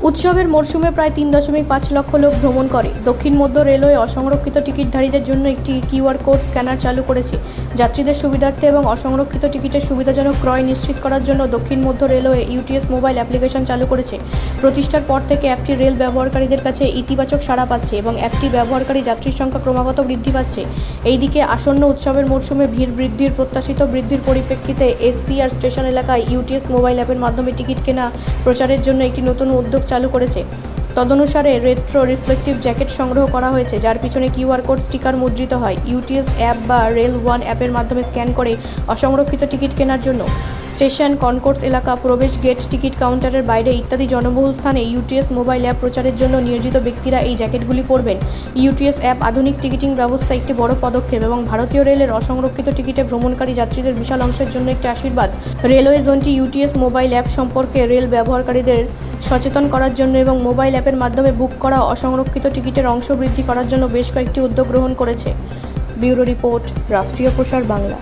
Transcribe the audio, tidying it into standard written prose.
উৎসবের মরশুমে প্রায় 3.5 লক্ষ লোক ভ্রমণ করে। দক্ষিণ মধ্য রেলওয়ে অসংরক্ষিত টিকিটধারীদের জন্য একটি কিউআর কোড স্ক্যানার চালু করেছে। যাত্রীদের সুবিধার্থে এবং অসংরক্ষিত টিকিটের সুবিধাজনক ক্রয় নিশ্চিত করার জন্য দক্ষিণ মধ্য রেলওয়ে ইউটিএস মোবাইল অ্যাপ্লিকেশন চালু করেছে। প্রতিষ্ঠার পর থেকে অ্যাপটি রেল ব্যবহারকারীদের কাছে ইতিবাচক সাড়া পাচ্ছে এবং অ্যাপটি ব্যবহারকারী যাত্রীর সংখ্যা ক্রমাগত বৃদ্ধি পাচ্ছে। এইদিকে আসন্ন উৎসবের মরশুমে ভিড় বৃদ্ধির প্রত্যাশিত বৃদ্ধির পরিপ্রেক্ষিতে এসসিআর স্টেশন এলাকায় ইউটিএস মোবাইল অ্যাপের মাধ্যমে টিকিট কেনা প্রচারের জন্য একটি নতুন উদ্যোগ চালু করেছে। তদনুসারে রেট্রো রিফ্লেকটিভ জ্যাকেট সংগ্রহ করা হয়েছে, যার পিছনে কিউআর কোড স্টিকার মুদ্রিত হয়। ইউটিএস অ্যাপ বা রেল ওয়ান অ্যাপের মাধ্যমে স্ক্যান করে অসংরক্ষিত টিকিট কেনার জন্য স্টেশন, কনকোর্স এলাকা, প্রবেশ গেট, টিকিট কাউন্টারের বাইরে ইত্যাদি জনবহুল স্থানে ইউটিএস মোবাইল অ্যাপ প্রচারের জন্য নিয়োজিত ব্যক্তিরা এই জ্যাকেটগুলি পরবেন। ইউটিএস অ্যাপ আধুনিক টিকিটিং ব্যবস্থা একটি বড় পদক্ষেপ এবং ভারতীয় রেলের অসংরক্ষিত টিকিটে ভ্রমণকারী যাত্রীদের বিশাল অংশের জন্য একটি আশীর্বাদ। রেলওয়ে জোনটি ইউটিএস মোবাইল অ্যাপ সম্পর্কে রেল ব্যবহারকারীদের সচেতন করার জন্য এবং মোবাইল অ্যাপের মাধ্যমে বুক করা অসংরক্ষিত টিকিটের অংশ বৃদ্ধি করার জন্য বেশ কয়েকটি উদ্যোগ গ্রহণ করেছে। ব্যুরো রিপোর্ট, রাষ্ট্রীয় প্রসার বাংলা।